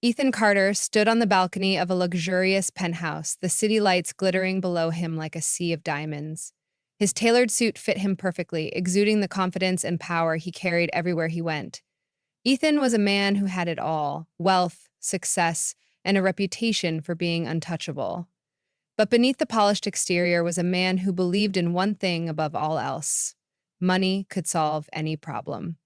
Ethan Carter stood on the balcony of a luxurious penthouse, the city lights glittering below him like a sea of diamonds. His tailored suit fit him perfectly, exuding the confidence and power he carried everywhere he went. Ethan was a man who had it all: wealth, success, and a reputation for being untouchable. But beneath the polished exterior was a man who believed in one thing above all else: money could solve any problem.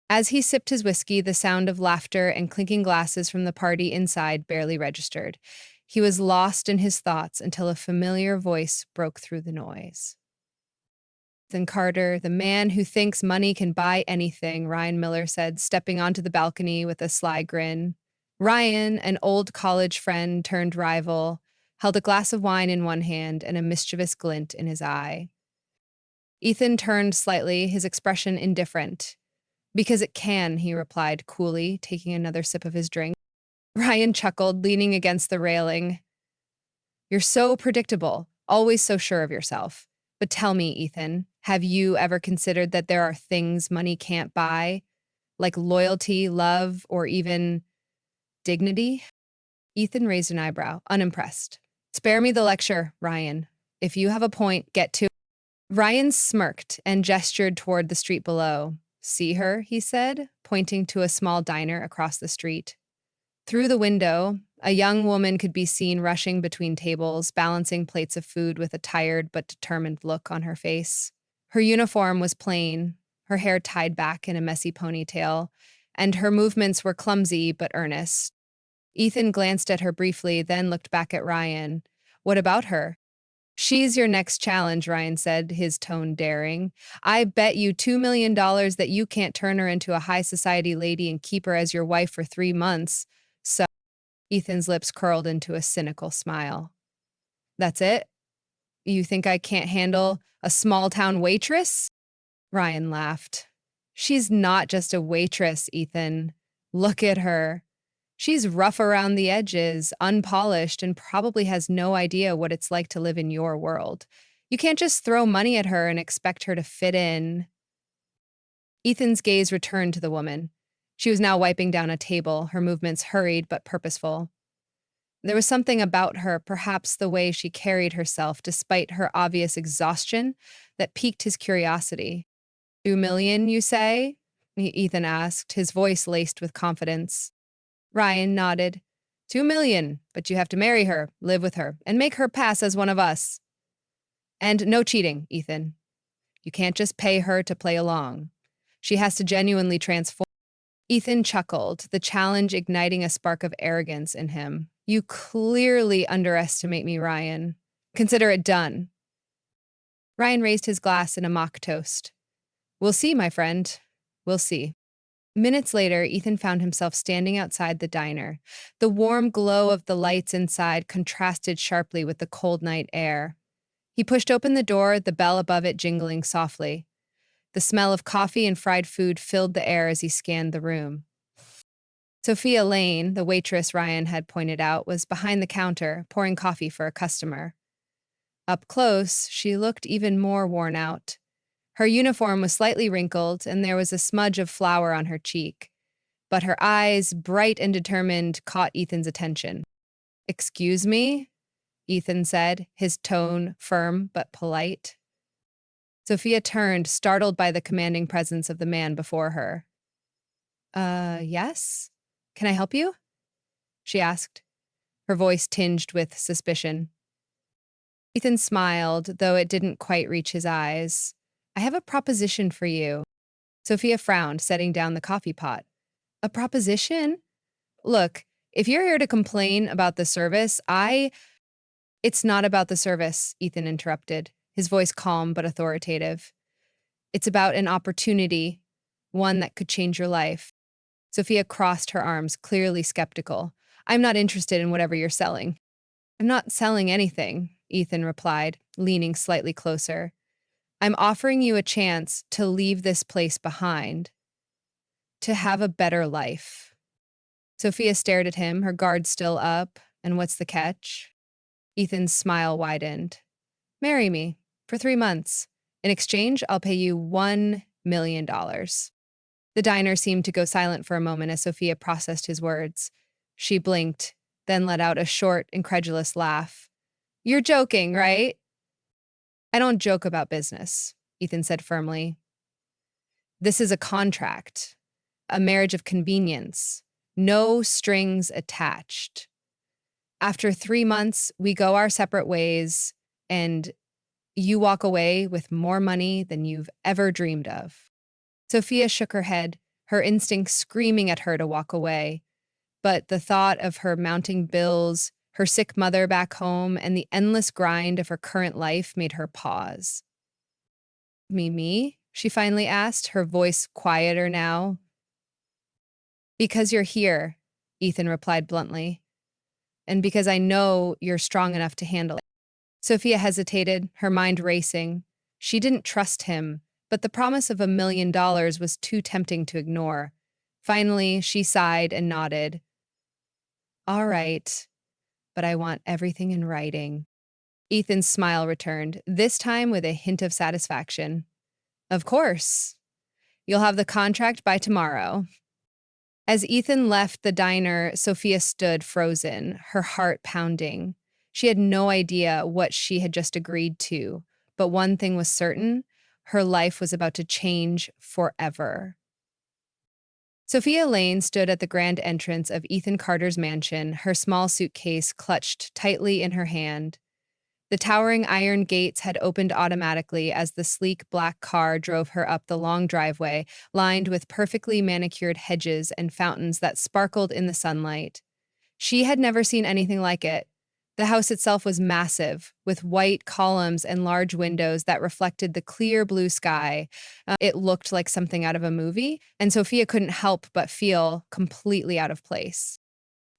As he sipped his whiskey, the sound of laughter and clinking glasses from the party inside barely registered. He was lost in his thoughts until a familiar voice broke through the noise. Then Carter, the man who thinks money can buy anything, Ryan Miller said, stepping onto the balcony with a sly grin. Ryan, an old college friend turned rival, held a glass of wine in one hand and a mischievous glint in his eye. Ethan turned slightly, his expression indifferent. "Because it can," he replied coolly, taking another sip of his drink. Ryan chuckled, leaning against the railing. "You're so predictable, always so sure of yourself. But tell me, Ethan, have you ever considered that there are things money can't buy, like loyalty, love, or even dignity?" Ethan raised an eyebrow, unimpressed. "Spare me the lecture, Ryan. If you have a point, get to it." Ryan smirked and gestured toward the street below. "See her," he said, pointing to a small diner across the street. Through the window, a young woman could be seen rushing between tables, balancing plates of food with a tired but determined look on her face. Her uniform was plain, her hair tied back in a messy ponytail, and her movements were clumsy but earnest. Ethan glanced at her briefly, then looked back at Ryan. "What about her?" "She's your next challenge," Ryan said, his tone daring. "I bet you $2 million that you can't turn her into a high society lady and keep her as your wife for 3 months. So," Ethan's lips curled into a cynical smile. "That's it? You think I can't handle a small town waitress?" Ryan laughed. "She's not just a waitress, Ethan. Look at her. She's rough around the edges, unpolished, and probably has no idea what it's like to live in your world. You can't just throw money at her and expect her to fit in." Ethan's gaze returned to the woman. She was now wiping down a table, her movements hurried but purposeful. There was something about her, perhaps the way she carried herself despite her obvious exhaustion, that piqued his curiosity. "2 million, you say?" Ethan asked, his voice laced with confidence. Ryan nodded. 2 million, but you have to marry her, live with her, and make her pass as one of us. And no cheating, Ethan. You can't just pay her to play along. She has to genuinely transform. Ethan chuckled, the challenge igniting a spark of arrogance in him. "You clearly underestimate me, Ryan. Consider it done." Ryan raised his glass in a mock toast. "We'll see, my friend. We'll see." Minutes later, Ethan found himself standing outside the diner. The warm glow of the lights inside contrasted sharply with the cold night air. He pushed open the door, the bell above it jingling softly. The smell of coffee and fried food filled the air as he scanned the room. Sophia Lane, the waitress Ryan had pointed out, was behind the counter, pouring coffee for a customer. Up close, she looked even more worn out. Her uniform was slightly wrinkled, and there was a smudge of flour on her cheek. But her eyes, bright and determined, caught Ethan's attention. "Excuse me?" Ethan said, his tone firm but polite. Sophia turned, startled by the commanding presence of the man before her. Yes? Can I help you?" she asked, her voice tinged with suspicion. Ethan smiled, though it didn't quite reach his eyes. "I have a proposition for you." Sophia frowned, setting down the coffee pot. "A proposition? Look, if you're here to complain about the service, It's not about the service," Ethan interrupted, his voice calm but authoritative. "It's about an opportunity, one that could change your life." Sophia crossed her arms, clearly skeptical. "I'm not interested in whatever you're selling." "I'm not selling anything," Ethan replied, leaning slightly closer. "I'm offering you a chance to leave this place behind, to have a better life." Sophia stared at him, her guard still up. "And what's the catch?" Ethan's smile widened. "Marry me for 3 months. In exchange, I'll pay you $1 million. The diner seemed to go silent for a moment as Sophia processed his words. She blinked, then let out a short, incredulous laugh. You're joking, right? I don't joke about business, Ethan said firmly. This is a contract, a marriage of convenience, no strings attached. After 3 months, we go our separate ways, and you walk away with more money than you've ever dreamed of. Sophia shook her head, her instinct screaming at her to walk away. But the thought of her mounting bills, her sick mother back home, and the endless grind of her current life made her pause. Me? She finally asked, her voice quieter now. Because you're here, Ethan replied bluntly, and because I know you're strong enough to handle it. Sophia hesitated, her mind racing. She didn't trust him, but the promise of $1 million was too tempting to ignore. Finally, she sighed and nodded. All right, but I want everything in writing. Ethan's smile returned, this time with a hint of satisfaction. Of course. You'll have the contract by tomorrow. As Ethan left the diner, Sophia stood frozen, her heart pounding. She had no idea what she had just agreed to, but one thing was certain, her life was about to change forever. Sophia Lane stood at the grand entrance of Ethan Carter's mansion, her small suitcase clutched tightly in her hand. The towering iron gates had opened automatically as the sleek black car drove her up the long driveway, lined with perfectly manicured hedges and fountains that sparkled in the sunlight. She had never seen anything like it. The house itself was massive, with white columns and large windows that reflected the clear blue sky. It looked like something out of a movie, and Sophia couldn't help but feel completely out of place.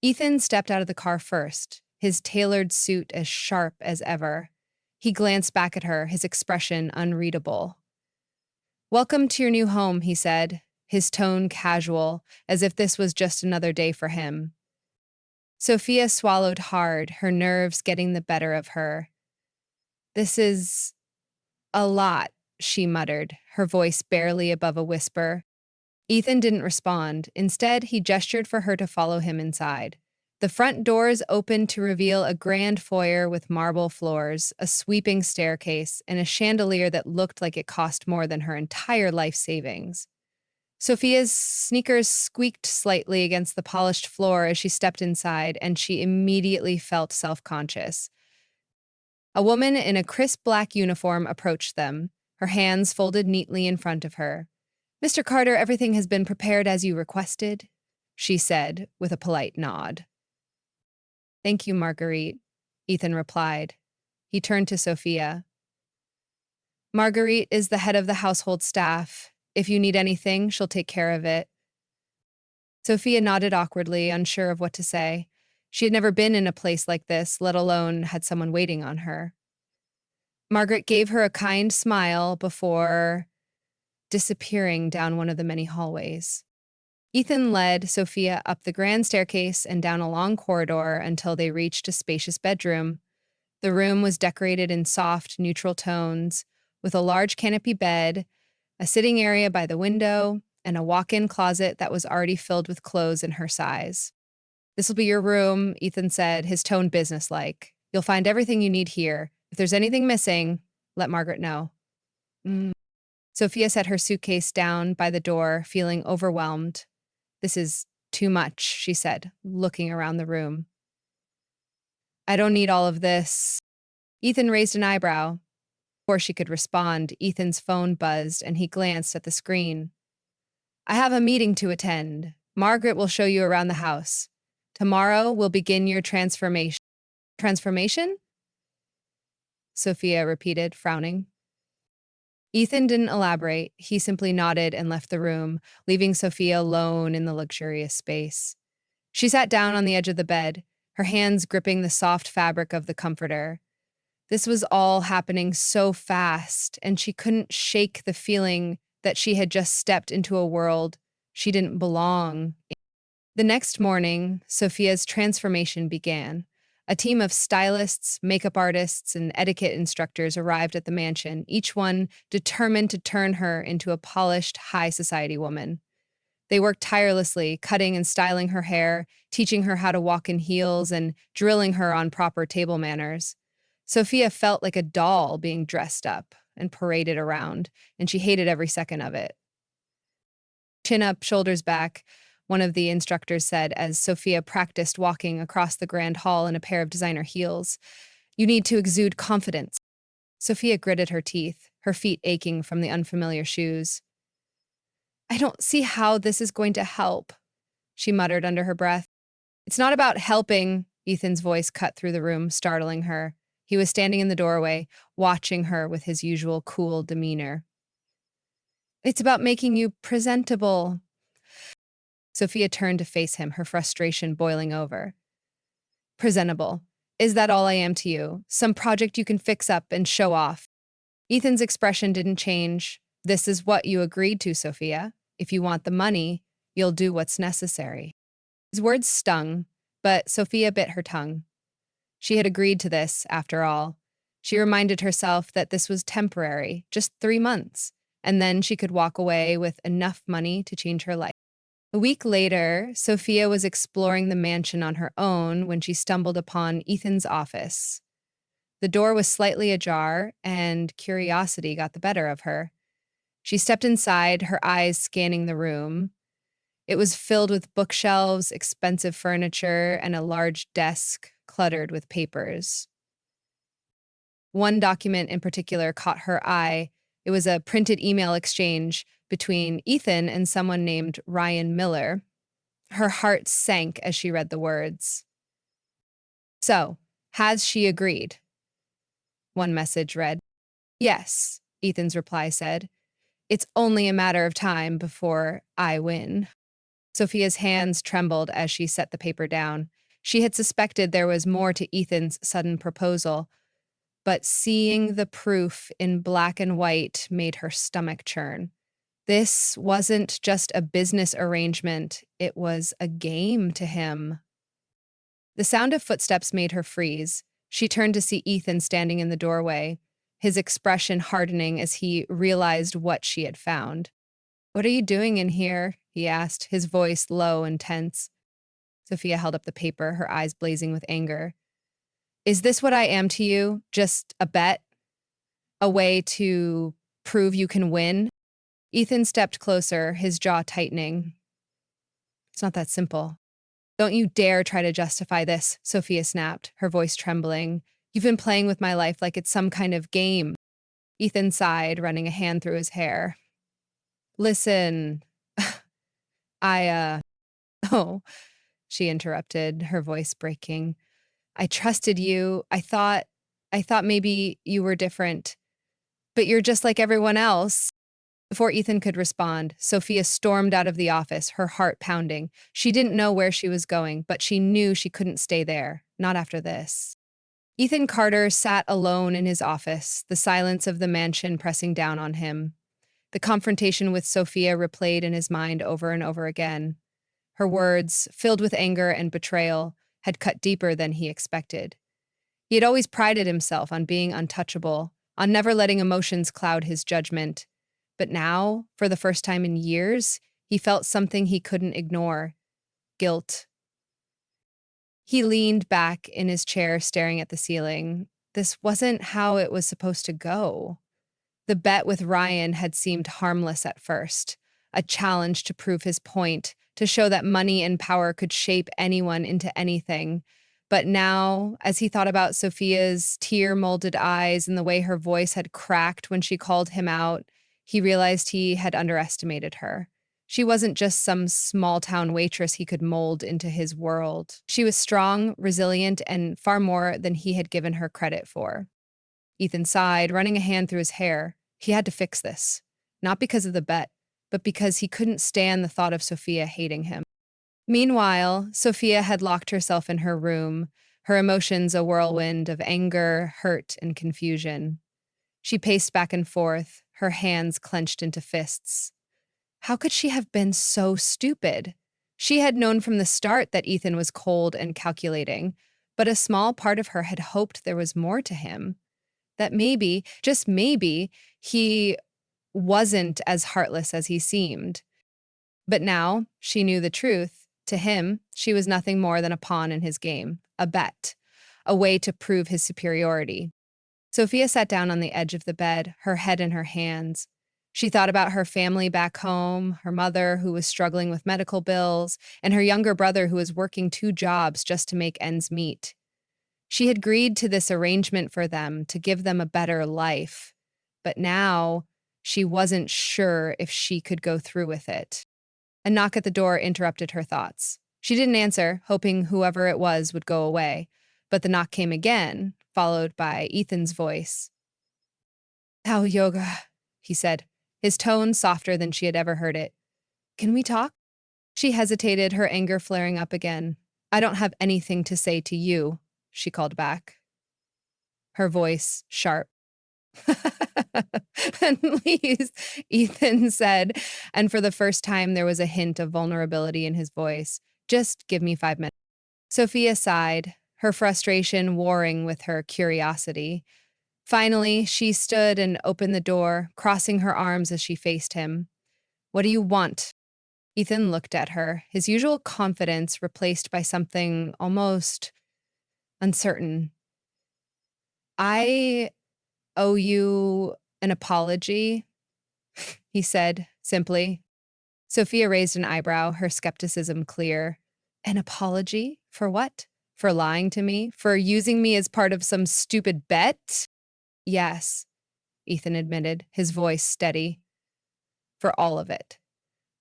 Ethan stepped out of the car first, his tailored suit as sharp as ever. He glanced back at her, his expression unreadable. Welcome to your new home, he said, his tone casual, as if this was just another day for him. Sophia swallowed hard, her nerves getting the better of her. This is a lot, she muttered, her voice barely above a whisper. Ethan didn't respond. Instead, he gestured for her to follow him inside. The front doors opened to reveal a grand foyer with marble floors, a sweeping staircase, and a chandelier that looked like it cost more than her entire life savings. Sophia's sneakers squeaked slightly against the polished floor as she stepped inside, and she immediately felt self-conscious. A woman in a crisp black uniform approached them, her hands folded neatly in front of her. Mr. Carter, everything has been prepared as you requested, she said with a polite nod. Thank you, Marguerite, Ethan replied. He turned to Sophia. Marguerite is the head of the household staff. If you need anything, she'll take care of it. Sophia nodded awkwardly, unsure of what to say. She had never been in a place like this, let alone had someone waiting on her. Margaret gave her a kind smile before disappearing down one of the many hallways. Ethan led Sophia up the grand staircase and down a long corridor until they reached a spacious bedroom. The room was decorated in soft, neutral tones, with a large canopy bed, a sitting area by the window, and a walk-in closet that was already filled with clothes in her size. This will be your room, Ethan said, his tone businesslike. You'll find everything you need here. If there's anything missing, let Margaret know. Sophia set her suitcase down by the door, feeling overwhelmed. This is too much, she said, looking around the room. I don't need all of this. Ethan raised an eyebrow. Before she could respond, Ethan's phone buzzed and he glanced at the screen. I have a meeting to attend. Margaret will show you around the house. Tomorrow we'll begin your transformation. Transformation? Sophia repeated, frowning. Ethan didn't elaborate. He simply nodded and left the room, leaving Sophia alone in the luxurious space. She sat down on the edge of the bed, her hands gripping the soft fabric of the comforter. This was all happening so fast, and she couldn't shake the feeling that she had just stepped into a world she didn't belong in. The next morning, Sophia's transformation began. A team of stylists, makeup artists, and etiquette instructors arrived at the mansion, each one determined to turn her into a polished, high society woman. They worked tirelessly, cutting and styling her hair, teaching her how to walk in heels, and drilling her on proper table manners. Sophia felt like a doll being dressed up and paraded around, and she hated every second of it. Chin up, shoulders back, one of the instructors said as Sophia practiced walking across the grand hall in a pair of designer heels. You need to exude confidence. Sophia gritted her teeth, her feet aching from the unfamiliar shoes. I don't see how this is going to help, she muttered under her breath. It's not about helping, Ethan's voice cut through the room, startling her. He was standing in the doorway, watching her with his usual cool demeanor. It's about making you presentable. Sophia turned to face him, her frustration boiling over. Presentable. Is that all I am to you? Some project you can fix up and show off? Ethan's expression didn't change. This is what you agreed to, Sophia. If you want the money, you'll do what's necessary. His words stung, but Sophia bit her tongue. She had agreed to this, after all. She reminded herself that this was temporary, just 3 months, and then she could walk away with enough money to change her life. A week later, Sophia was exploring the mansion on her own when she stumbled upon Ethan's office. The door was slightly ajar, and curiosity got the better of her. She stepped inside, her eyes scanning the room. It was filled with bookshelves, expensive furniture, and a large desk cluttered with papers. One document in particular caught her eye. It was a printed email exchange between Ethan and someone named Ryan Miller. Her heart sank as she read the words. So, has she agreed? One message read. Yes, Ethan's reply said. It's only a matter of time before I win. Sophia's hands trembled as she set the paper down. She had suspected there was more to Ethan's sudden proposal, but seeing the proof in black and white made her stomach churn. This wasn't just a business arrangement, it was a game to him. The sound of footsteps made her freeze. She turned to see Ethan standing in the doorway, his expression hardening as he realized what she had found. What are you doing in here? He asked, his voice low and tense. Sophia held up the paper, her eyes blazing with anger. Is this what I am to you? Just a bet? A way to prove you can win? Ethan stepped closer, his jaw tightening. It's not that simple. Don't you dare try to justify this, Sophia snapped, her voice trembling. You've been playing with my life like it's some kind of game. Ethan sighed, running a hand through his hair. Listen, I, oh, she interrupted, her voice breaking. I trusted you. I thought maybe you were different. But you're just like everyone else. Before Ethan could respond, Sophia stormed out of the office, her heart pounding. She didn't know where she was going, but she knew she couldn't stay there. Not after this. Ethan Carter sat alone in his office, the silence of the mansion pressing down on him. The confrontation with Sophia replayed in his mind over and over again. Her words, filled with anger and betrayal, had cut deeper than he expected. He had always prided himself on being untouchable, on never letting emotions cloud his judgment. But now, for the first time in years, he felt something he couldn't ignore: guilt. He leaned back in his chair, staring at the ceiling. This wasn't how it was supposed to go. The bet with Ryan had seemed harmless at first, a challenge to prove his point, to show that money and power could shape anyone into anything. But now, as he thought about Sophia's tear-molded eyes and the way her voice had cracked when she called him out, he realized he had underestimated her. She wasn't just some small-town waitress he could mold into his world. She was strong, resilient, and far more than he had given her credit for. Ethan sighed, running a hand through his hair. He had to fix this. Not because of the bet, but because he couldn't stand the thought of Sophia hating him. Meanwhile, Sophia had locked herself in her room, her emotions a whirlwind of anger, hurt, and confusion. She paced back and forth, her hands clenched into fists. How could she have been so stupid? She had known from the start that Ethan was cold and calculating, but a small part of her had hoped there was more to him. That maybe, just maybe, he wasn't as heartless as he seemed. But now she knew the truth. To him, she was nothing more than a pawn in his game, a bet, a way to prove his superiority. Sophia sat down on the edge of the bed, her head in her hands. She thought about her family back home, her mother who was struggling with medical bills, and her younger brother who was working two jobs just to make ends meet. She had agreed to this arrangement for them to give them a better life, but now she wasn't sure if she could go through with it. A knock at the door interrupted her thoughts. She didn't answer, hoping whoever it was would go away, but the knock came again, followed by Ethan's voice. "How yoga," he said, his tone softer than she had ever heard it. "Can we talk?" She hesitated, her anger flaring up again. "I don't have anything to say to you," she called back, her voice sharp. "Please," Ethan said, and for the first time there was a hint of vulnerability in his voice. "Just give me 5 minutes." Sophia sighed, her frustration warring with her curiosity. Finally, she stood and opened the door, crossing her arms as she faced him. "What do you want?" Ethan looked at her, his usual confidence replaced by something almost uncertain. "I owe you an apology," he said simply. Sophia raised an eyebrow, her skepticism clear. "An apology? For what? For lying to me? For using me as part of some stupid bet?" "Yes," Ethan admitted, his voice steady. "For all of it.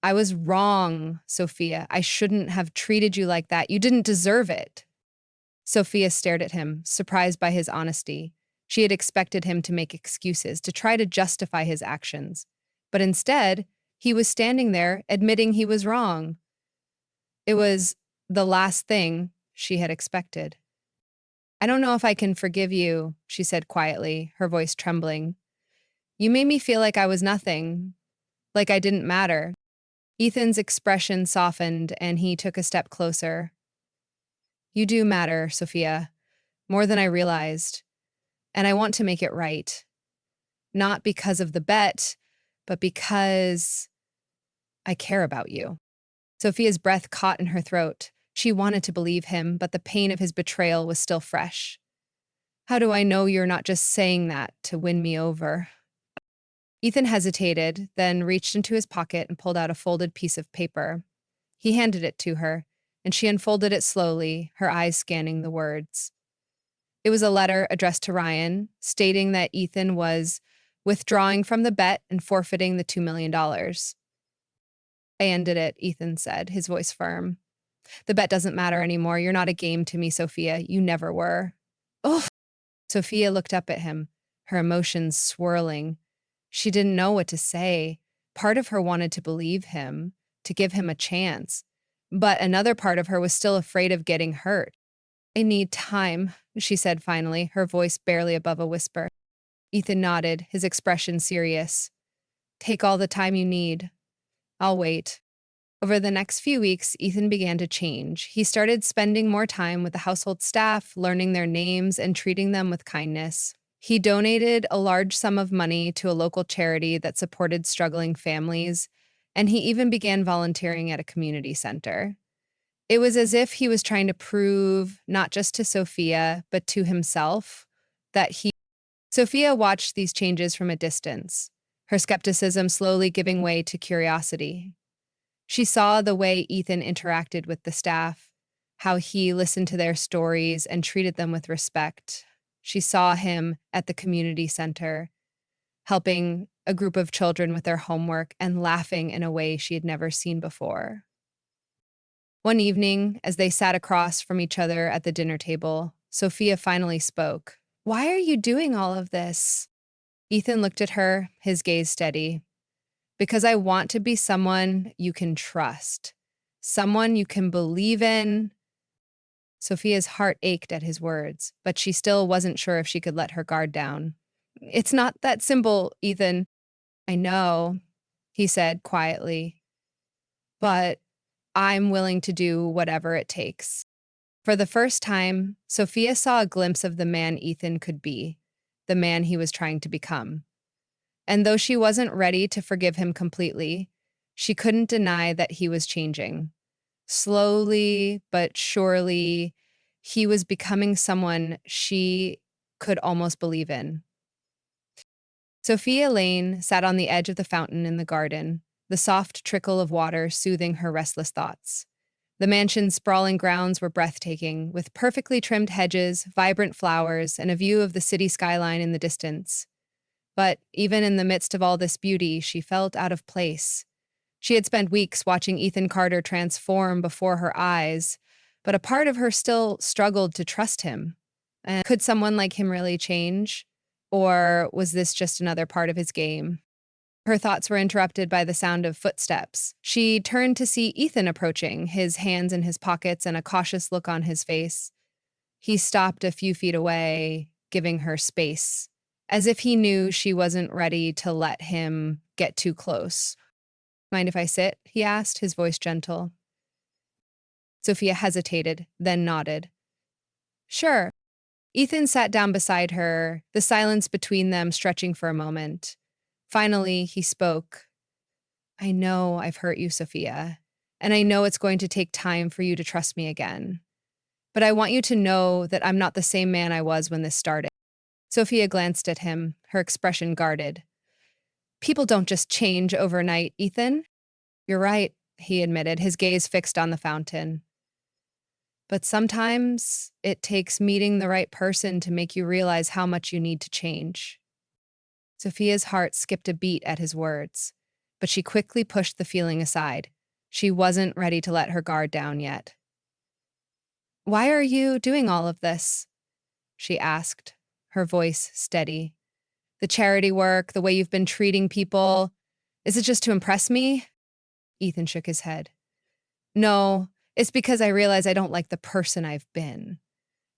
I was wrong, Sophia. I shouldn't have treated you like that. You didn't deserve it." Sophia stared at him, surprised by his honesty. She had expected him to make excuses, to try to justify his actions. But instead, he was standing there, admitting he was wrong. It was the last thing she had expected. "I don't know if I can forgive you," she said quietly, her voice trembling. "You made me feel like I was nothing, like I didn't matter." Ethan's expression softened, and he took a step closer. "You do matter, Sophia, more than I realized, and I want to make it right. Not because of the bet, but because I care about you." Sophia's breath caught in her throat. She wanted to believe him, but the pain of his betrayal was still fresh. "How do I know you're not just saying that to win me over?" Ethan hesitated, then reached into his pocket and pulled out a folded piece of paper. He handed it to her, and she unfolded it slowly, her eyes scanning the words. It was a letter addressed to Ryan, stating that Ethan was withdrawing from the bet and forfeiting the $2 million. "I ended it," Ethan said, his voice firm. "The bet doesn't matter anymore. You're not a game to me, Sophia. You never were." "Oh!" Sophia looked up at him, her emotions swirling. She didn't know what to say. Part of her wanted to believe him, to give him a chance. But another part of her was still afraid of getting hurt. "I need time," she said finally, her voice barely above a whisper. Ethan nodded, his expression serious. "Take all the time you need. I'll wait." Over the next few weeks, Ethan began to change. He started spending more time with the household staff, learning their names, and treating them with kindness. He donated a large sum of money to a local charity that supported struggling families, and he even began volunteering at a community center. It was as if he was trying to prove, not just to Sophia, but to himself, that he. Sophia watched these changes from a distance, her skepticism slowly giving way to curiosity. She saw the way Ethan interacted with the staff, how he listened to their stories and treated them with respect. She saw him at the community center, helping a group of children with their homework and laughing in a way she had never seen before. One evening, as they sat across from each other at the dinner table, Sophia finally spoke. "Why are you doing all of this?" Ethan looked at her, his gaze steady. "Because I want to be someone you can trust, someone you can believe in." Sophia's heart ached at his words, but she still wasn't sure if she could let her guard down. "It's not that simple, Ethan." "I know," he said quietly, "but I'm willing to do whatever it takes." For the first time, Sophia saw a glimpse of the man Ethan could be, the man he was trying to become. And though she wasn't ready to forgive him completely, She couldn't deny that he was changing. Slowly but surely, he was becoming someone she could almost believe in. Sophia Lane sat on the edge of the fountain in the garden, the soft trickle of water soothing her restless thoughts. The mansion's sprawling grounds were breathtaking, with perfectly trimmed hedges, vibrant flowers, and a view of the city skyline in the distance. But even in the midst of all this beauty, she felt out of place. She had spent weeks watching Ethan Carter transform before her eyes, but a part of her still struggled to trust him. And could someone like him really change? Or was this just another part of his game? Her thoughts were interrupted by the sound of footsteps. She turned to see Ethan approaching, his hands in his pockets and a cautious look on his face. He stopped a few feet away, giving her space, as if he knew she wasn't ready to let him get too close. Mind if I sit? He asked, his voice gentle. Sophia hesitated, then nodded. Sure. Ethan sat down beside her, the silence between them stretching for a moment. Finally, he spoke. I know I've hurt you, Sophia, and I know it's going to take time for you to trust me again. But I want you to know that I'm not the same man I was when this started. Sophia glanced at him, her expression guarded. People don't just change overnight, Ethan. You're right, he admitted, his gaze fixed on the fountain. But sometimes it takes meeting the right person to make you realize how much you need to change. Sophia's heart skipped a beat at his words, but she quickly pushed the feeling aside. She wasn't ready to let her guard down yet. Why are you doing all of this? She asked, her voice steady. The charity work, the way you've been treating people, is it just to impress me? Ethan shook his head. No, it's because I realize I don't like the person I've been.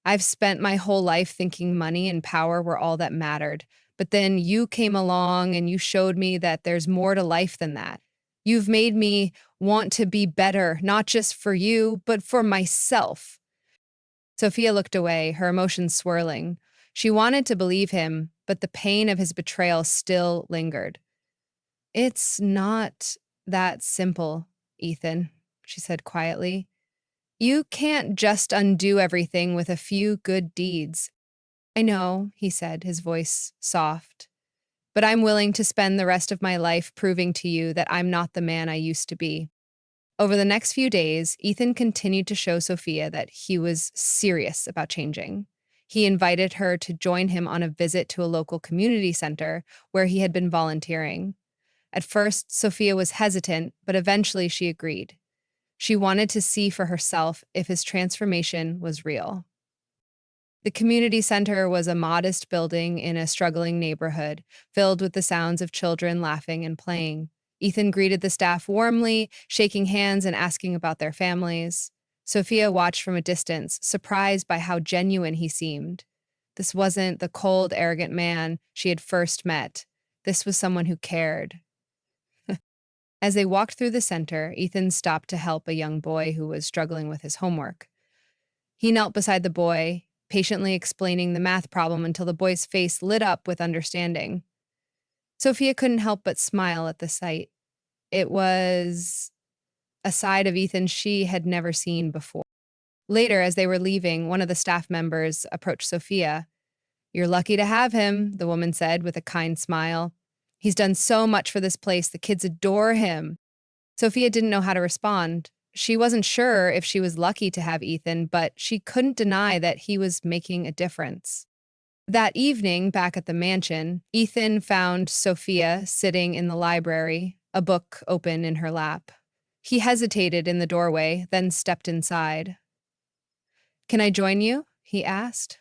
I've spent my whole life thinking money and power were all that mattered. But then you came along and you showed me that there's more to life than that. You've made me want to be better, not just for you, but for myself. Sophia looked away, her emotions swirling. She wanted to believe him, but the pain of his betrayal still lingered. It's not that simple, Ethan, she said quietly. You can't just undo everything with a few good deeds. I know, he said, his voice soft, but I'm willing to spend the rest of my life proving to you that I'm not the man I used to be. Over the next few days, Ethan continued to show Sophia that he was serious about changing. He invited her to join him on a visit to a local community center where he had been volunteering. At first, Sophia was hesitant, but eventually she agreed. She wanted to see for herself if his transformation was real. The community center was a modest building in a struggling neighborhood, filled with the sounds of children laughing and playing. Ethan greeted the staff warmly, shaking hands and asking about their families. Sophia watched from a distance, surprised by how genuine he seemed. This wasn't the cold, arrogant man she had first met. This was someone who cared. As they walked through the center, Ethan stopped to help a young boy who was struggling with his homework. He knelt beside the boy, patiently explaining the math problem until the boy's face lit up with understanding. Sophia couldn't help but smile at the sight. It was a side of Ethan she had never seen before. Later, as they were leaving, one of the staff members approached Sophia. You're lucky to have him, the woman said with a kind smile. He's done so much for this place. The kids adore him. Sophia didn't know how to respond. She wasn't sure if she was lucky to have Ethan, but she couldn't deny that he was making a difference. That evening, back at the mansion, Ethan found Sophia sitting in the library, a book open in her lap. He hesitated in the doorway, then stepped inside. Can I join you? He asked.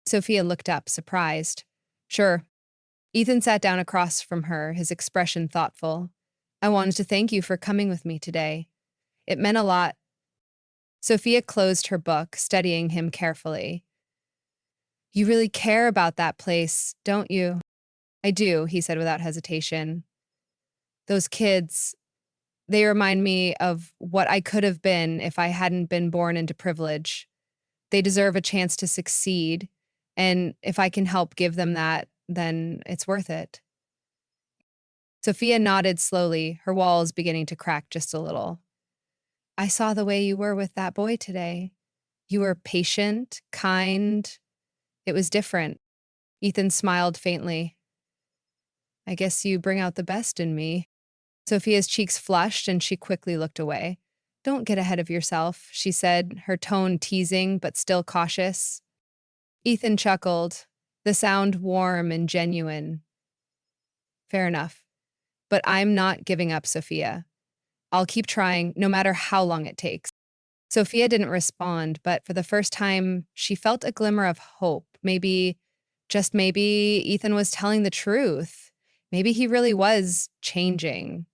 Sophia looked up, surprised. Sure. Ethan sat down across from her, his expression thoughtful. I wanted to thank you for coming with me today. It meant a lot. Sophia closed her book, studying him carefully. You really care about that place, don't you? I do, he said without hesitation. Those kids, they remind me of what I could have been if I hadn't been born into privilege. They deserve a chance to succeed, and if I can help give them that, then it's worth it. Sophia nodded slowly, her walls beginning to crack just a little. I saw the way you were with that boy today. You were patient, kind. It was different. Ethan smiled faintly. I guess you bring out the best in me. Sophia's cheeks flushed and she quickly looked away. Don't get ahead of yourself, she said, her tone teasing but still cautious. Ethan chuckled, the sound warm and genuine. Fair enough. But I'm not giving up, Sophia. I'll keep trying, no matter how long it takes. Sophia didn't respond, but for the first time, she felt a glimmer of hope. Maybe, just maybe, Ethan was telling the truth. Maybe he really was changing.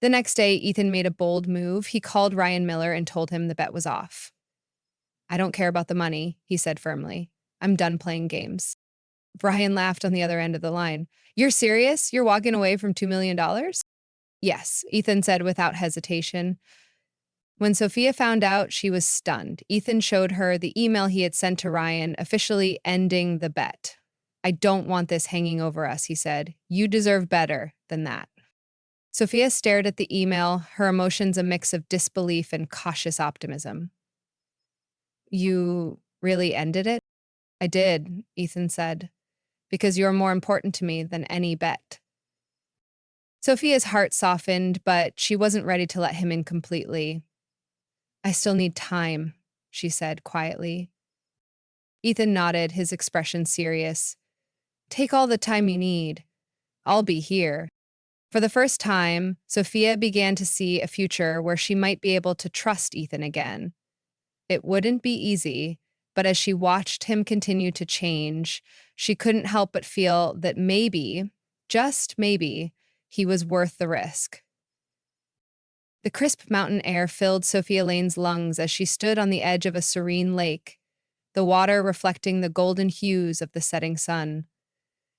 The next day, Ethan made a bold move. He called Ryan Miller and told him the bet was off. I don't care about the money, he said firmly. I'm done playing games. Ryan laughed on the other end of the line. You're serious? You're walking away from $2 million? Yes, Ethan said without hesitation. When Sophia found out, she was stunned. Ethan showed her the email he had sent to Ryan, officially ending the bet. I don't want this hanging over us, he said. You deserve better than that. Sophia stared at the email, her emotions a mix of disbelief and cautious optimism. You really ended it? I did, Ethan said, because you're more important to me than any bet. Sophia's heart softened, but she wasn't ready to let him in completely. I still need time, she said quietly. Ethan nodded, his expression serious. Take all the time you need. I'll be here. For the first time, Sophia began to see a future where she might be able to trust Ethan again. It wouldn't be easy, but as she watched him continue to change, she couldn't help but feel that maybe, just maybe, he was worth the risk. The crisp mountain air filled Sophia Lane's lungs as she stood on the edge of a serene lake, the water reflecting the golden hues of the setting sun.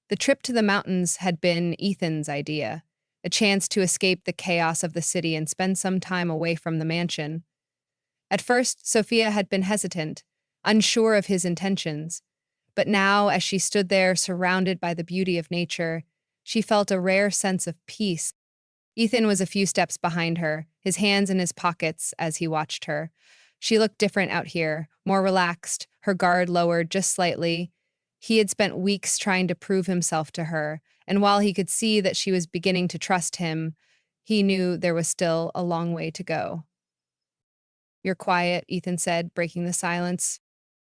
The trip to the mountains had been Ethan's idea, a chance to escape the chaos of the city and spend some time away from the mansion. At first, Sophia had been hesitant, unsure of his intentions, but now, as she stood there surrounded by the beauty of nature, she felt a rare sense of peace. Ethan was a few steps behind her, his hands in his pockets as he watched her. She looked different out here, more relaxed, her guard lowered just slightly. He had spent weeks trying to prove himself to her, and while he could see that she was beginning to trust him, he knew there was still a long way to go. You're quiet, Ethan said, breaking the silence.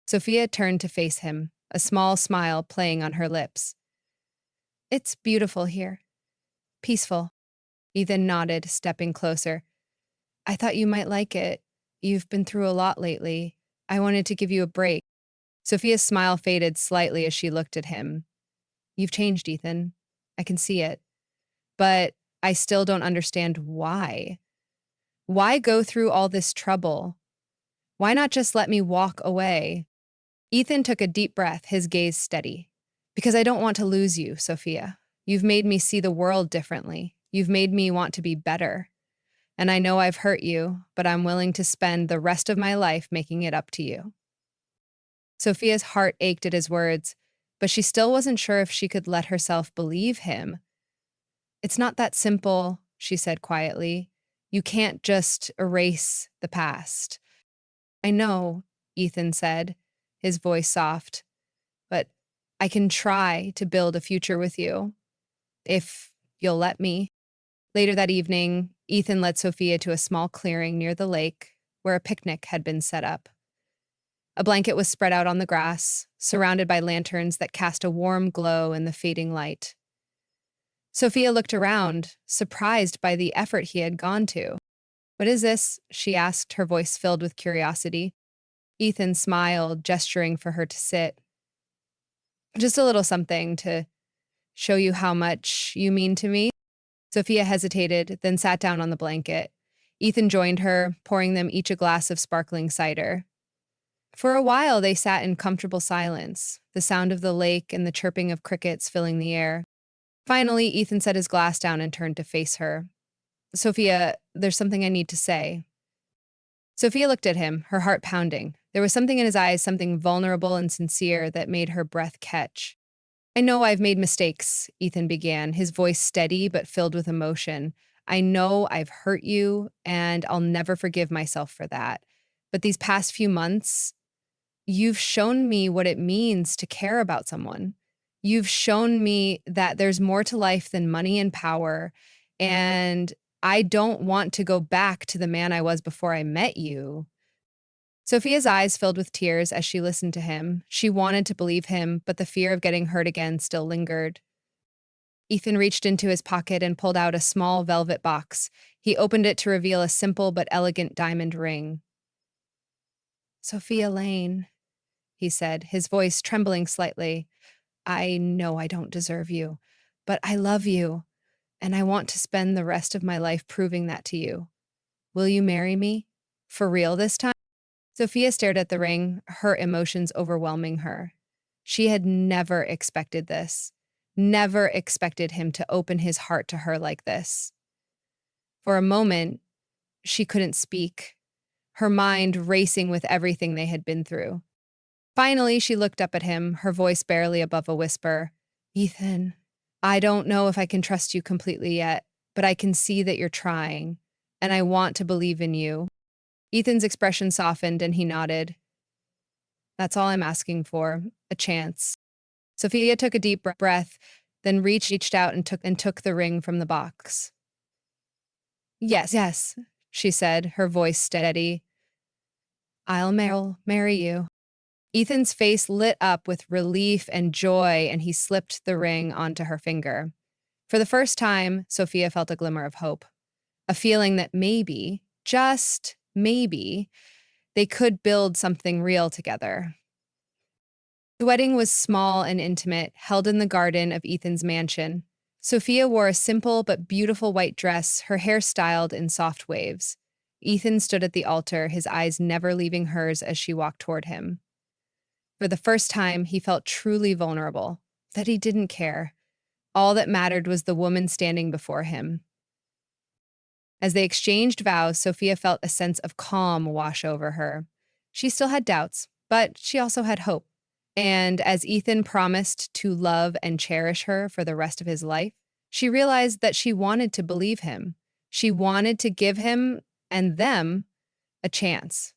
Sophia turned to face him, a small smile playing on her lips. It's beautiful here. Peaceful. Ethan nodded, stepping closer. I thought you might like it. You've been through a lot lately. I wanted to give you a break. Sophia's smile faded slightly as she looked at him. You've changed, Ethan. I can see it. But I still don't understand why. Why go through all this trouble? Why not just let me walk away? Ethan took a deep breath, his gaze steady. Because I don't want to lose you, Sophia. You've made me see the world differently. You've made me want to be better. And I know I've hurt you, but I'm willing to spend the rest of my life making it up to you. Sophia's heart ached at his words, but she still wasn't sure if she could let herself believe him. It's not that simple, she said quietly. You can't just erase the past. I know, Ethan said, his voice soft, but I can try to build a future with you, if you'll let me. Later that evening, Ethan led Sophia to a small clearing near the lake where a picnic had been set up. A blanket was spread out on the grass, surrounded by lanterns that cast a warm glow in the fading light. Sophia looked around, surprised by the effort he had gone to. What is this? She asked, her voice filled with curiosity. Ethan smiled, gesturing for her to sit. Just a little something to show you how much you mean to me. Sophia hesitated, then sat down on the blanket. Ethan joined her, pouring them each a glass of sparkling cider. For a while, they sat in comfortable silence, the sound of the lake and the chirping of crickets filling the air. Finally, Ethan set his glass down and turned to face her. Sophia, there's something I need to say. Sophia looked at him, her heart pounding. There was something in his eyes, something vulnerable and sincere that made her breath catch. I know I've made mistakes, Ethan began, his voice steady but filled with emotion. I know I've hurt you, and I'll never forgive myself for that. But these past few months, you've shown me what it means to care about someone. You've shown me that there's more to life than money and power. And I don't want to go back to the man I was before I met you. Sophia's eyes filled with tears as she listened to him. She wanted to believe him, but the fear of getting hurt again still lingered. Ethan reached into his pocket and pulled out a small velvet box. He opened it to reveal a simple but elegant diamond ring. Sophia Lane, he said, his voice trembling slightly. I know I don't deserve you, but I love you, and I want to spend the rest of my life proving that to you. Will you marry me? For real this time? Sophia stared at the ring, her emotions overwhelming her. She had never expected this, never expected him to open his heart to her like this. For a moment, she couldn't speak, her mind racing with everything they had been through. Finally, she looked up at him, her voice barely above a whisper. Ethan, I don't know if I can trust you completely yet, but I can see that you're trying, and I want to believe in you. Ethan's expression softened and he nodded. That's all I'm asking for, a chance. Sophia took a deep breath, then reached out and took the ring from the box. Yes, yes, she said, her voice steady. I'll marry you. Ethan's face lit up with relief and joy, and he slipped the ring onto her finger. For the first time, Sophia felt a glimmer of hope, a feeling that maybe, just maybe, they could build something real together. The wedding was small and intimate, held in the garden of Ethan's mansion. Sophia wore a simple but beautiful white dress, her hair styled in soft waves. Ethan stood at the altar, his eyes never leaving hers as she walked toward him. For the first time, he felt truly vulnerable, that he didn't care. All that mattered was the woman standing before him. As they exchanged vows, Sophia felt a sense of calm wash over her. She still had doubts, but she also had hope. And as Ethan promised to love and cherish her for the rest of his life, she realized that she wanted to believe him. She wanted to give him and them a chance.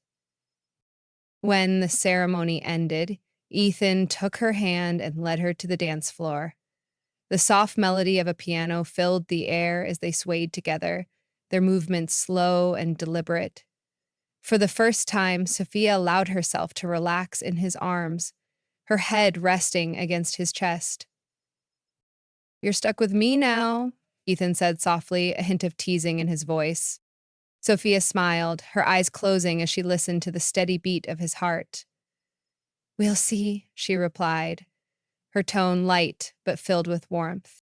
When the ceremony ended, Ethan took her hand and led her to the dance floor. The soft melody of a piano filled the air as they swayed together, their movements slow and deliberate. For the first time, Sophia allowed herself to relax in his arms, her head resting against his chest. You're stuck with me now, Ethan said softly, a hint of teasing in his voice. Sophia smiled, her eyes closing as she listened to the steady beat of his heart. We'll see, she replied, her tone light but filled with warmth.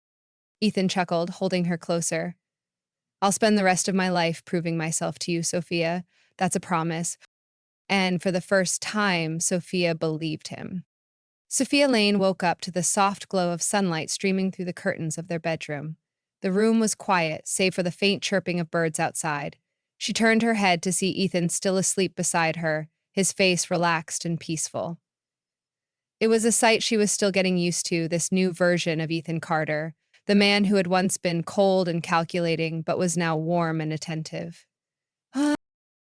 Ethan chuckled, holding her closer. I'll spend the rest of my life proving myself to you, Sophia. That's a promise. And for the first time, Sophia believed him. Sophia Lane woke up to the soft glow of sunlight streaming through the curtains of their bedroom. The room was quiet, save for the faint chirping of birds outside. She turned her head to see Ethan still asleep beside her, his face relaxed and peaceful. It was a sight she was still getting used to, this new version of Ethan Carter, the man who had once been cold and calculating but was now warm and attentive.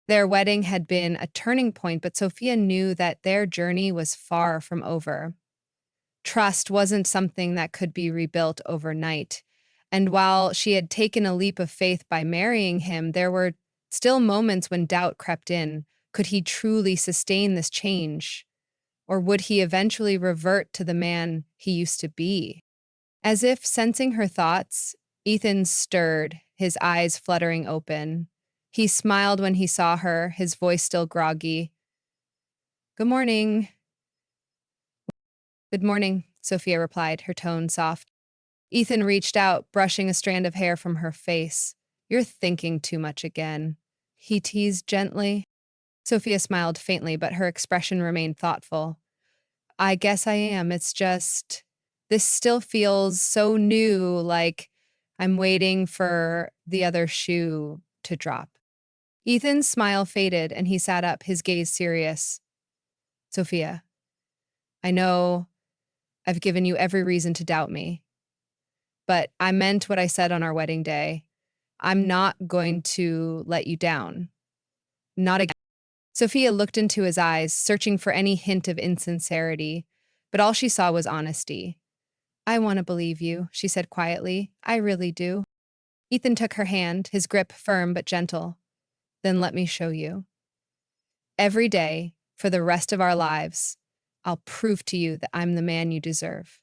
Their wedding had been a turning point, but Sophia knew that their journey was far from over. Trust wasn't something that could be rebuilt overnight. And while she had taken a leap of faith by marrying him, there were still moments when doubt crept in. Could he truly sustain this change? Or would he eventually revert to the man he used to be? As if sensing her thoughts, Ethan stirred, his eyes fluttering open. He smiled when he saw her, his voice still groggy. Good morning. Good morning, Sophia replied, her tone soft. Ethan reached out, brushing a strand of hair from her face. You're thinking too much again. He teased gently. Sophia smiled faintly, but her expression remained thoughtful. I guess I am. It's just, this still feels so new, like I'm waiting for the other shoe to drop. Ethan's smile faded and he sat up, his gaze serious. Sophia, I know I've given you every reason to doubt me. But I meant what I said on our wedding day. I'm not going to let you down. Not again. Sophia looked into his eyes, searching for any hint of insincerity, but all she saw was honesty. I want to believe you, she said quietly. I really do. Ethan took her hand, his grip firm but gentle. Then let me show you. Every day, for the rest of our lives, I'll prove to you that I'm the man you deserve.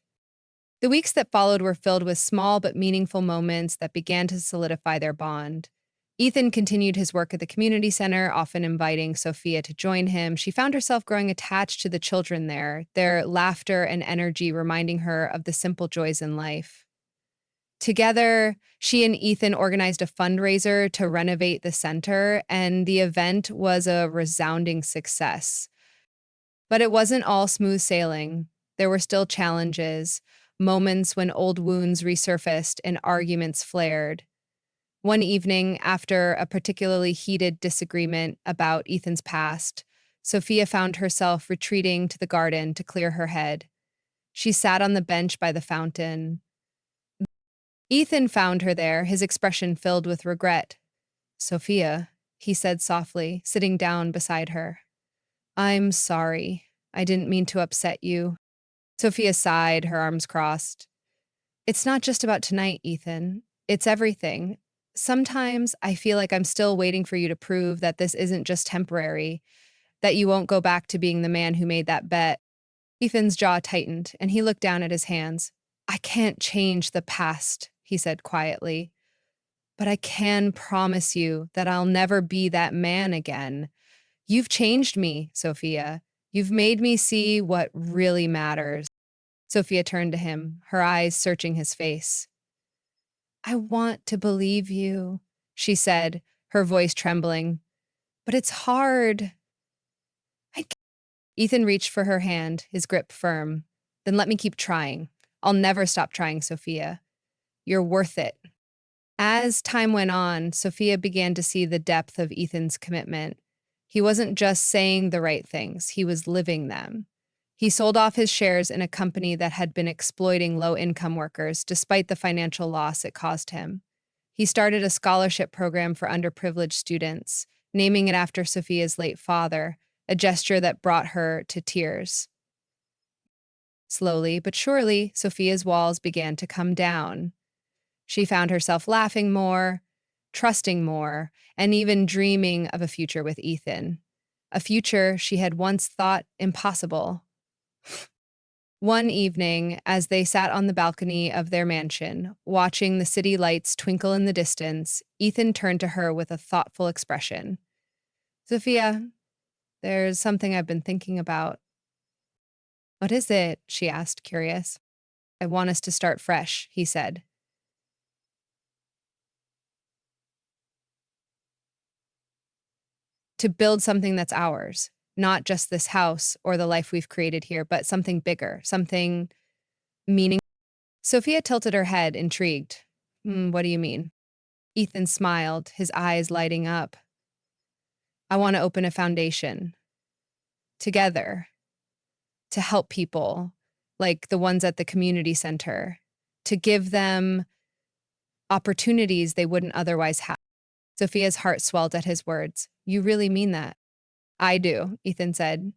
The weeks that followed were filled with small but meaningful moments that began to solidify their bond. Ethan continued his work at the community center, often inviting Sophia to join him. She found herself growing attached to the children there, their laughter and energy reminding her of the simple joys in life. Together, she and Ethan organized a fundraiser to renovate the center, and the event was a resounding success. But it wasn't all smooth sailing. There were still challenges, moments when old wounds resurfaced and arguments flared. One evening, after a particularly heated disagreement about Ethan's past, Sophia found herself retreating to the garden to clear her head. She sat on the bench by the fountain. Ethan found her there, his expression filled with regret. Sophia, he said softly, sitting down beside her. I'm sorry. I didn't mean to upset you. Sophia sighed, her arms crossed. It's not just about tonight, Ethan. It's everything. Sometimes I feel like I'm still waiting for you to prove that this isn't just temporary, that you won't go back to being the man who made that bet. Ethan's jaw tightened, and he looked down at his hands. I can't change the past, he said quietly, but I can promise you that I'll never be that man again. You've changed me, Sophia. You've made me see what really matters. Sophia turned to him, her eyes searching his face. I want to believe you, she said, her voice trembling. But it's hard. I can't. Ethan reached for her hand, his grip firm. Then let me keep trying. I'll never stop trying, Sophia. You're worth it. As time went on, Sophia began to see the depth of Ethan's commitment. He wasn't just saying the right things, he was living them. He sold off his shares in a company that had been exploiting low-income workers, despite the financial loss it caused him. He started a scholarship program for underprivileged students, naming it after Sophia's late father, a gesture that brought her to tears. Slowly but surely, Sophia's walls began to come down. She found herself laughing more, trusting more, and even dreaming of a future with Ethan. A future she had once thought impossible. One evening, as they sat on the balcony of their mansion, watching the city lights twinkle in the distance, Ethan turned to her with a thoughtful expression. Sophia, there's something I've been thinking about. What is it? She asked, curious. I want us to start fresh, he said. To build something that's ours, not just this house or the life we've created here, but something bigger, something meaningful. Sophia tilted her head, intrigued. What do you mean? Ethan smiled, his eyes lighting up. I want to open a foundation. Together. To help people, like the ones at the community center. To give them opportunities they wouldn't otherwise have. Sophia's heart swelled at his words. You really mean that? I do, Ethan said.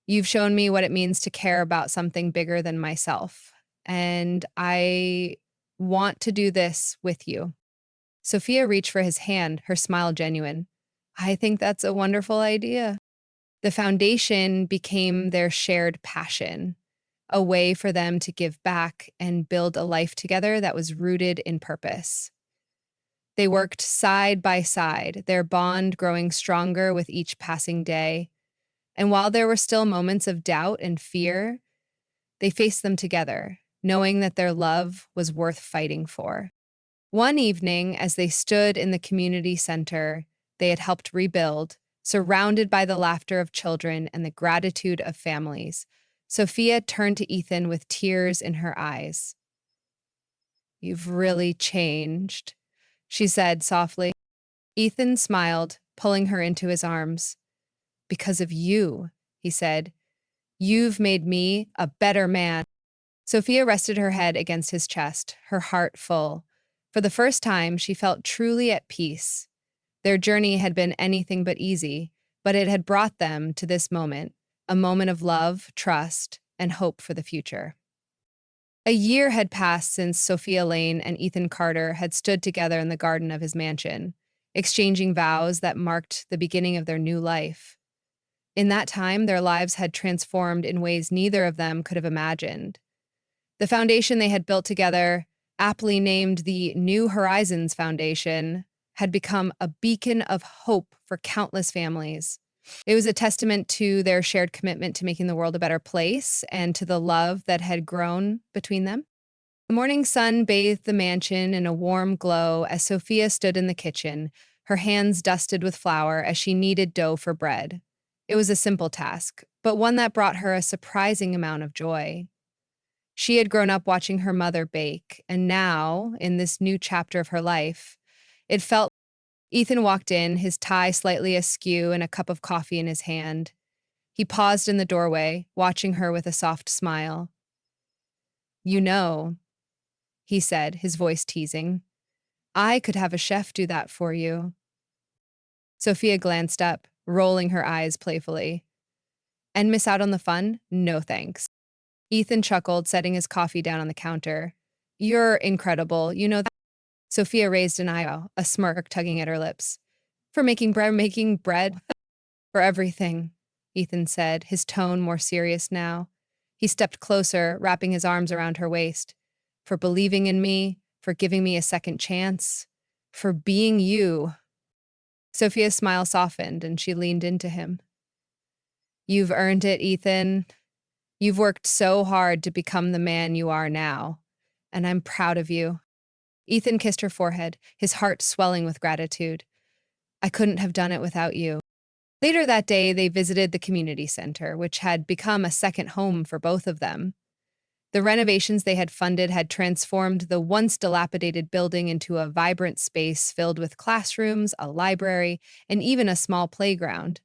You've shown me what it means to care about something bigger than myself. And I want to do this with you. Sophia reached for his hand, her smile genuine. I think that's a wonderful idea. The foundation became their shared passion, a way for them to give back and build a life together that was rooted in purpose. They worked side by side, their bond growing stronger with each passing day. And while there were still moments of doubt and fear, they faced them together, knowing that their love was worth fighting for. One evening, as they stood in the community center they had helped rebuild, surrounded by the laughter of children and the gratitude of families, Sophia turned to Ethan with tears in her eyes. You've really changed, she said softly. Ethan smiled, pulling her into his arms. Because of you, he said. You've made me a better man. Sophia rested her head against his chest, her heart full. For the first time, she felt truly at peace. Their journey had been anything but easy, but it had brought them to this moment, a moment of love, trust, and hope for the future. A year had passed since Sophia Lane and Ethan Carter had stood together in the garden of his mansion, exchanging vows that marked the beginning of their new life. In that time, their lives had transformed in ways neither of them could have imagined. The foundation they had built together, aptly named the New Horizons Foundation, had become a beacon of hope for countless families. It was a testament to their shared commitment to making the world a better place and to the love that had grown between them. The morning sun bathed the mansion in a warm glow as Sophia stood in the kitchen, her hands dusted with flour as she kneaded dough for bread. It was a simple task, but one that brought her a surprising amount of joy. She had grown up watching her mother bake, and now, in this new chapter of her life, it felt Ethan walked in, his tie slightly askew and a cup of coffee in his hand. He paused in the doorway, watching her with a soft smile. "You know," he said, his voice teasing, "I could have a chef do that for you." Sophia glanced up, rolling her eyes playfully. "And miss out on the fun? No thanks." Ethan chuckled, setting his coffee down on the counter. "You're incredible. You know that." Sophia raised an eyebrow, a smirk tugging at her lips. "For making bread, for everything," Ethan said, his tone more serious now. He stepped closer, wrapping his arms around her waist. "For believing in me, for giving me a second chance, for being you." Sophia's smile softened and she leaned into him. "You've earned it, Ethan. You've worked so hard to become the man you are now, and I'm proud of you." Ethan kissed her forehead, his heart swelling with gratitude. "I couldn't have done it without you." Later that day, they visited the community center, which had become a second home for both of them. The renovations they had funded had transformed the once dilapidated building into a vibrant space filled with classrooms, a library, and even a small playground.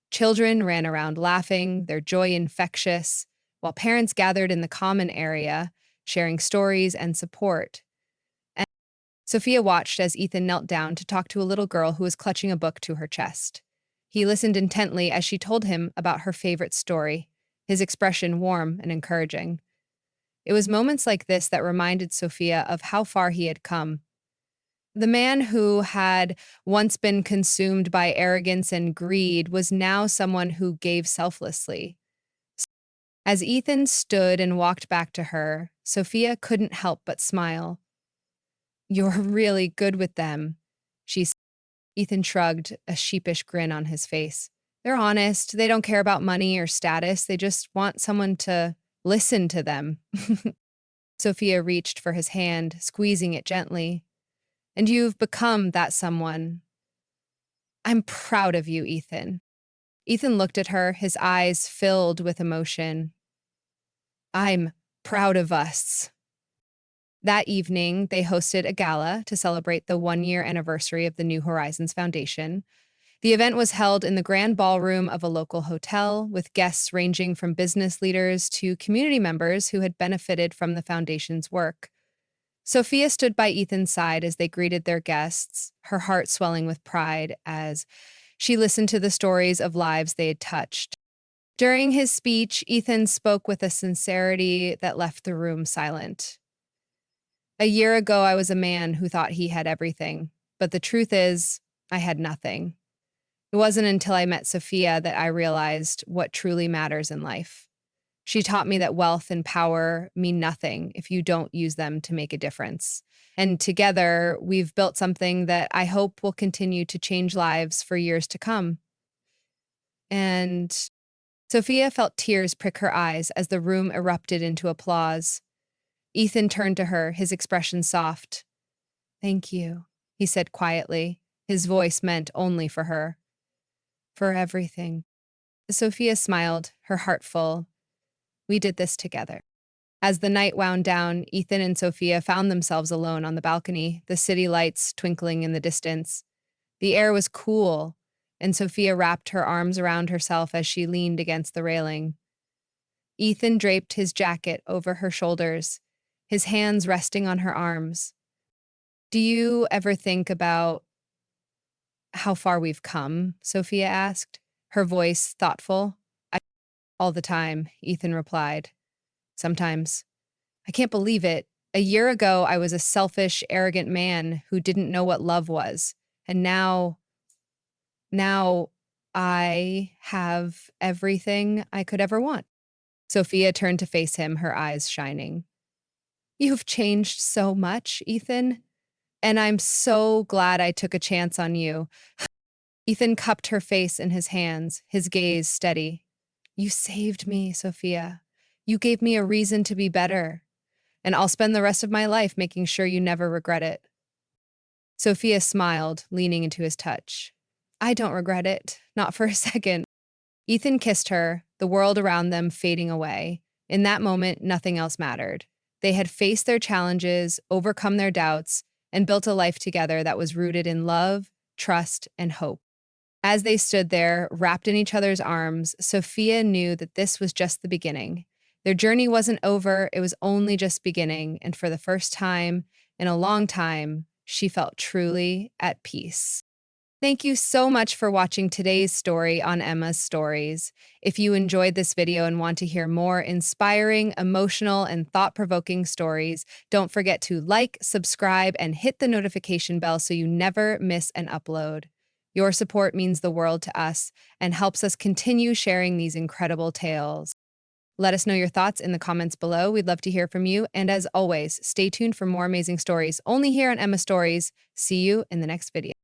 Children ran around laughing, their joy infectious, while parents gathered in the common area, sharing stories and support. And Sophia watched as Ethan knelt down to talk to a little girl who was clutching a book to her chest. He listened intently as she told him about her favorite story, his expression warm and encouraging. It was moments like this that reminded Sophia of how far he had come. The man who had once been consumed by arrogance and greed was now someone who gave selflessly. As Ethan stood and walked back to her, Sophia couldn't help but smile. "You're really good with them," she said. Ethan shrugged, a sheepish grin on his face. "They're honest. They don't care about money or status. They just want someone to listen to them." Sophia reached for his hand, squeezing it gently. "And you've become that someone. I'm proud of you, Ethan." Ethan looked at her, his eyes filled with emotion. "I'm proud of us." That evening, they hosted a gala to celebrate the one-year anniversary of the New Horizons Foundation. The event was held in the grand ballroom of a local hotel, with guests ranging from business leaders to community members who had benefited from the foundation's work. Sophia stood by Ethan's side as they greeted their guests, her heart swelling with pride as she listened to the stories of lives they had touched. During his speech, Ethan spoke with a sincerity that left the room silent. "A year ago, I was a man who thought he had everything, but the truth is, I had nothing. It wasn't until I met Sophia that I realized what truly matters in life. She taught me that wealth and power mean nothing if you don't use them to make a difference. And together, we've built something that I hope will continue to change lives for years to come." And Sophia felt tears prick her eyes as the room erupted into applause. Ethan turned to her, his expression soft. "Thank you," he said quietly, his voice meant only for her. "For everything." Sophia smiled, her heart full. "We did this together." As the night wound down, Ethan and Sophia found themselves alone on the balcony, the city lights twinkling in the distance. The air was cool, and Sophia wrapped her arms around herself as she leaned against the railing. Ethan draped his jacket over her shoulders, his hands resting on her arms. Do you ever think about how far we've come? Sophia asked, her voice thoughtful. All the time, Ethan replied. Sometimes. I can't believe it. A year ago, I was a selfish, arrogant man who didn't know what love was. And now I have everything I could ever want. Sophia turned to face him, her eyes shining. You've changed so much, Ethan, and I'm so glad I took a chance on you. Ethan cupped her face in his hands, his gaze steady. You saved me, Sophia. You gave me a reason to be better, and I'll spend the rest of my life making sure you never regret it. Sophia smiled, leaning into his touch. I don't regret it, not for a second. Ethan kissed her, the world around them fading away. In that moment, nothing else mattered. They had faced their challenges, overcome their doubts, and built a life together that was rooted in love, trust, and hope. As they stood there, wrapped in each other's arms, Sophia knew that this was just the beginning. Their journey wasn't over, it was only just beginning, and for the first time in a long time, she felt truly at peace. Thank you so much for watching today's story on Emma's Stories. If you enjoyed this video and want to hear more inspiring, emotional, and thought-provoking stories, don't forget to like, subscribe, and hit the notification bell so you never miss an upload. Your support means the world to us and helps us continue sharing these incredible tales. Let us know your thoughts in the comments below. We'd love to hear from you. And as always, stay tuned for more amazing stories only here on Emma Stories. See you in the next video.